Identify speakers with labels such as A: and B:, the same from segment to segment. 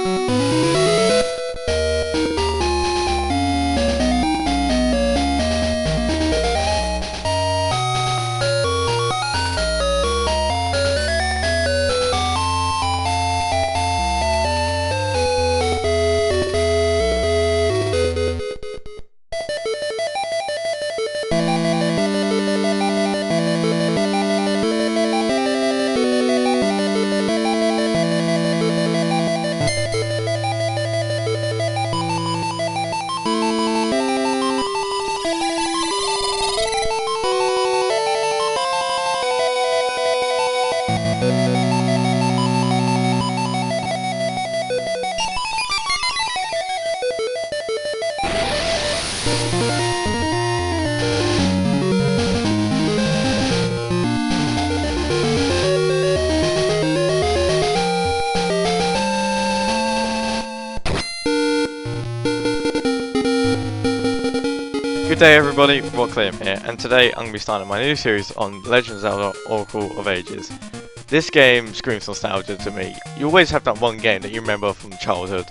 A: Good day everybody, Rockliam here, and today I'm going to be starting my new series on Legend of Zelda Oracle of Ages. This game screams nostalgia to me. You always have that one game that you remember from childhood,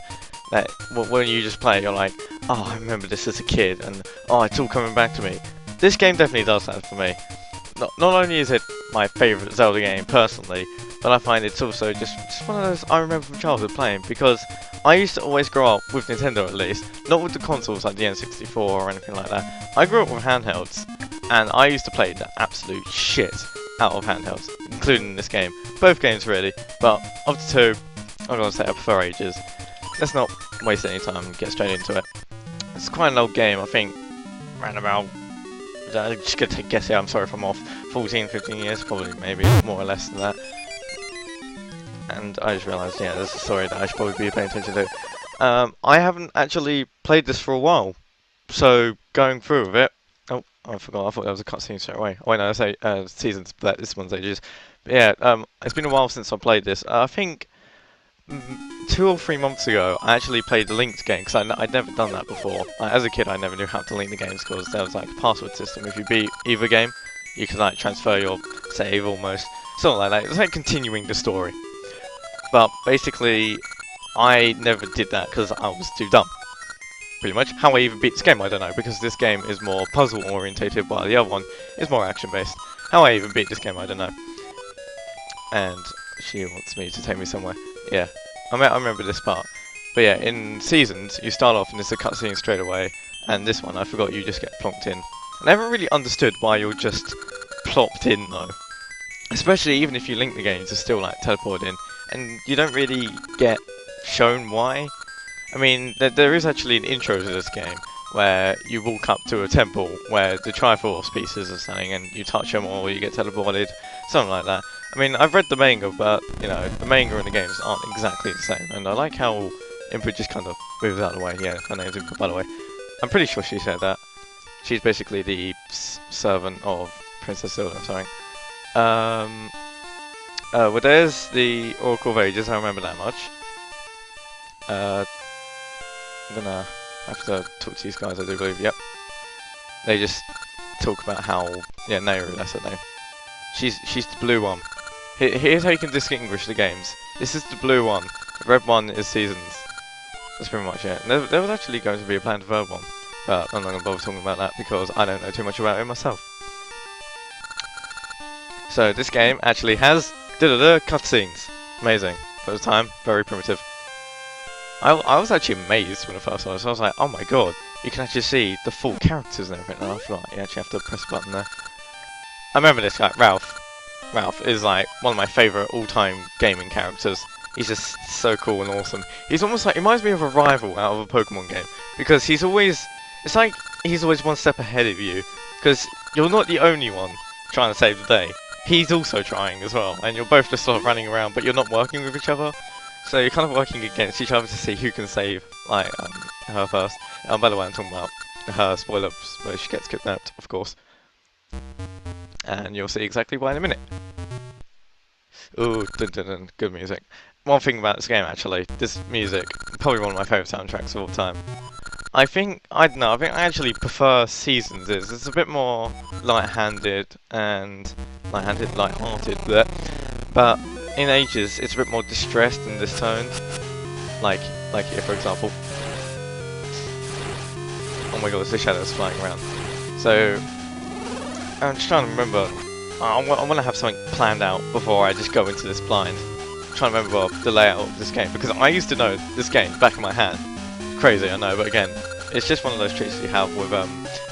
A: that when you just play it, you're like, oh, I remember this as a kid, and oh, it's all coming back to me. This game definitely does that for me. Not only is it my favourite Zelda game personally, but I find it's also just one of those I remember from childhood playing, because I used to always grow up with Nintendo at least, not with the consoles like the N64 or anything like that. I grew up with handhelds, and I used to play the absolute shit out of handhelds, including this game. Both games really, but of the two, I'm going to say I prefer Ages. Let's not waste any time and get straight into it. It's quite an old game, I think, around about, I'm just going to take a guess here, I'm sorry if I'm off, 14, 15 years, probably maybe more or less than that. And I just realised, yeah, there's a story that I should probably be paying attention to. I haven't actually played this for a while, so going through with it. Oh, I forgot. I thought that was a cutscene straight away. Oh, wait, no, that's seasons. But this one's Ages. But yeah, it's been a while since I played this. I think 2 or 3 months ago, I actually played the linked game because I'd never done that before. As a kid, I never knew how to link the games because there was like a password system. If you beat either game, you could like transfer your save almost, something like that. It's like continuing the story. But basically, I never did that because I was too dumb. Pretty much. How I even beat this game, I don't know, because this game is more puzzle orientated while the other one is more action based. How I even beat this game, I don't know. And she wants me to take me somewhere. Yeah, I remember this part. But yeah, in Seasons, you start off and it's a cutscene straight away. And this one, I forgot, you just get plonked in. I never really understood why you're just plopped in though. Especially even if you link the games, it's still like teleported in. And you don't really get shown why. I mean, there is actually an intro to this game where you walk up to a temple where the Triforce pieces are standing and you touch them or you get teleported, something like that. I mean, I've read the manga, but, you know, the manga and the games aren't exactly the same. And I like how Impa just kind of moves out of the way. Yeah, her name's Impa, by the way. I'm pretty sure she said that. She's basically the servant of Princess Zelda, sorry. Well, there's the Oracle of Ages, I remember that much. I'm gonna have to talk to these guys, I do believe, yep. They just talk about how, yeah, Nayru, that's her name. She's the blue one. Here's how you can distinguish the games. This is the blue one, the red one is Seasons. That's pretty much it. There was actually going to be a planned third one, but I'm not gonna bother talking about that because I don't know too much about it myself. So this game actually has cutscenes. Amazing. First time, very primitive. I was actually amazed when I first saw this. I was like, oh my god, you can actually see the full characters and everything. And I thought, you actually have to press a button there. I remember this guy, Ralph. Ralph is like one of my favourite all-time gaming characters. He's just so cool and awesome. He's almost like, he reminds me of a rival out of a Pokemon game. Because he's always, it's like he's always one step ahead of you. Because you're not the only one trying to save the day. He's also trying as well. And you're both just sort of running around, but you're not working with each other. So you're kind of working against each other to see who can save, like, her first. By the way, I'm talking about her spoilers, where she gets kidnapped, of course. And you'll see exactly why in a minute. Ooh, dun dun dun, good music. One thing about this game, actually, this music, probably one of my favourite soundtracks of all time. I think I actually prefer Seasons. It's a bit more light-handed and light-hearted, but in Ages, it's a bit more distressed in this tone. like here for example. Oh my god, there's shadows flying around. So I'm just trying to remember. I want to have something planned out before I just go into this blind. I'm trying to remember the layout of this game because I used to know this game back in my hand. Crazy, I know, but again, it's just one of those tricks you have with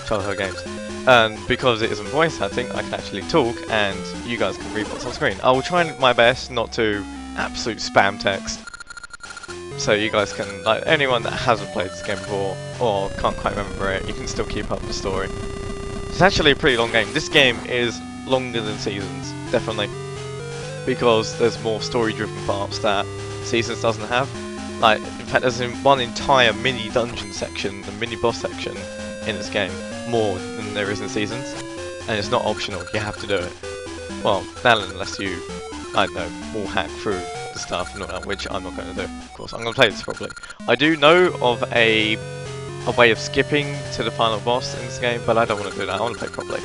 A: childhood games. And because it isn't voice acting, I can actually talk and you guys can read what's on screen. I will try my best not to absolute spam text, so you guys can, like, anyone that hasn't played this game before or can't quite remember it, you can still keep up the story. It's actually a pretty long game. This game is longer than Seasons, definitely, because there's more story-driven parts that Seasons doesn't have. Like, in fact, there's one entire mini dungeon section, the mini boss section in this game, more than there is in Seasons, and it's not optional. You have to do it. Well, not unless you, I don't know, wall hack through the stuff and all that, which I'm not going to do. Of course, I'm going to play this properly. I do know of a way of skipping to the final boss in this game, but I don't want to do that. I want to play properly.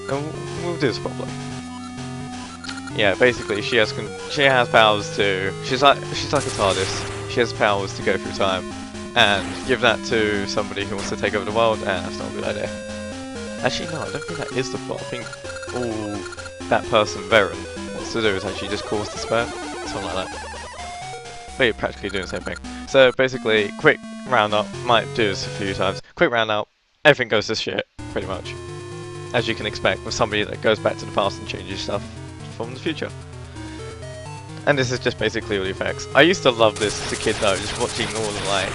A: And we'll do this properly. Yeah, basically, she has powers to. She's like a TARDIS. She has powers to go through time, and give that to somebody who wants to take over the world, and that's not a good idea. Actually, no, I don't think that is the plot. I think all that person, Varen, wants to do is actually just cause despair, something like that. But you're practically doing the same thing. So basically, quick roundup. Might do this a few times. Quick roundup. Everything goes to shit, pretty much, as you can expect with somebody that goes back to the past and changes stuff from the future. And this is just basically all the effects. I used to love this as a kid though, just watching all the like,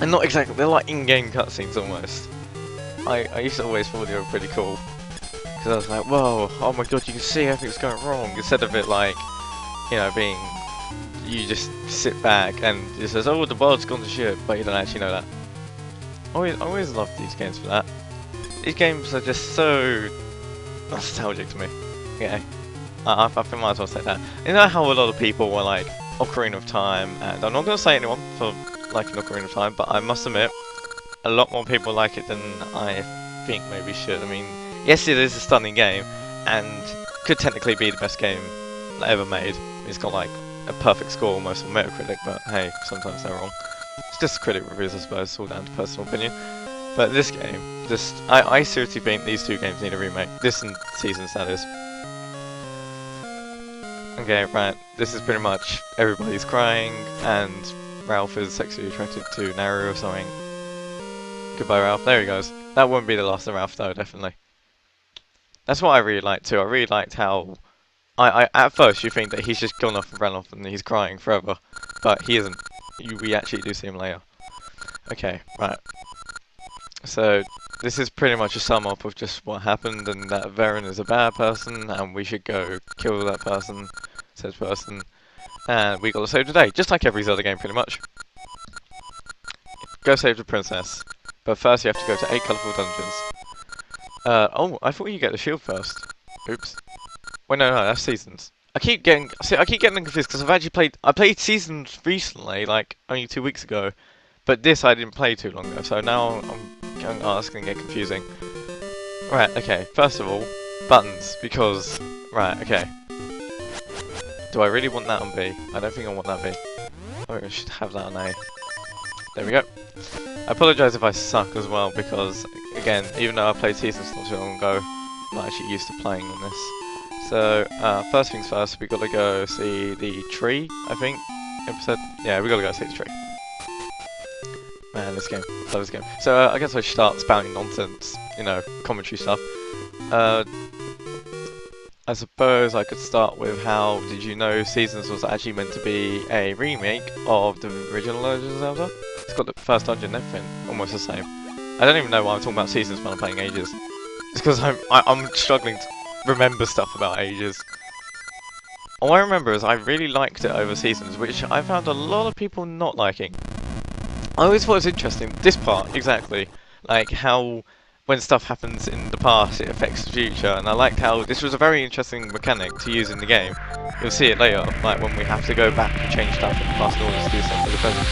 A: and not exactly, they're like in-game cutscenes almost. I used to always thought they were pretty cool, because I was like, whoa, oh my god, you can see everything's going wrong, instead of it like, you know, being, you just sit back and it says, oh, the world's gone to shit, but you don't actually know that. I always loved these games for that. These games are just so nostalgic to me. Yeah. I think I might as well say that. You know how a lot of people were like Ocarina of Time, and I'm not going to say anyone for liking Ocarina of Time, but I must admit, a lot more people like it than I think maybe should. I mean, yes, it is a stunning game, and could technically be the best game ever made. It's got like a perfect score almost on Metacritic, but hey, sometimes they're wrong. It's just critic reviews, I suppose, it's all down to personal opinion. But this game, I seriously think these two games need a remake. This and Seasons, that is. Okay, right, this is pretty much everybody's crying, and Ralph is sexually attracted to Naru or something. Goodbye, Ralph. There he goes. That wouldn't be the last of Ralph, though, definitely. That's what I really liked, too. I really liked how... at first, you think that he's just gone off and run off and he's crying forever, but he isn't. We actually do see him later. Okay, right. So, this is pretty much a sum up of just what happened, and that Varen is a bad person, and we should go kill that person, said person, and we gotta save the day, just like every other game pretty much. Go save the princess, but first you have to go to 8 colourful dungeons. Oh, I thought you get the shield first. Oops. Wait, no, that's Seasons. I keep getting them confused because I played Seasons recently, like only 2 weeks ago, but this I didn't play too long ago, so now it's going to get confusing. Right, okay, first of all, buttons, because... Right, okay. Do I really want that on B? I don't think I want that B. Oh, I should have that on A. There we go. I apologise if I suck as well, because, again, even though I played Seasons not too long ago, I'm not actually used to playing on this. So, first things first, we gotta go see the tree, I think. Episode? Yeah, we gotta go see the tree. Man, this game. Love this game. So, I guess I should start spouting nonsense, you know, commentary stuff. I suppose I could start with how did you know Seasons was actually meant to be a remake of the original Legend of Zelda? It's got the first dungeon and everything, almost the same. I don't even know why I'm talking about Seasons when I'm playing Ages. It's because I'm struggling to remember stuff about Ages. All I remember is I really liked it over Seasons, which I found a lot of people not liking. I always thought it was interesting, this part, exactly, like how when stuff happens in the past it affects the future, and I liked how this was a very interesting mechanic to use in the game. You'll see it later, like when we have to go back and change stuff in the past in order to do stuff for the present.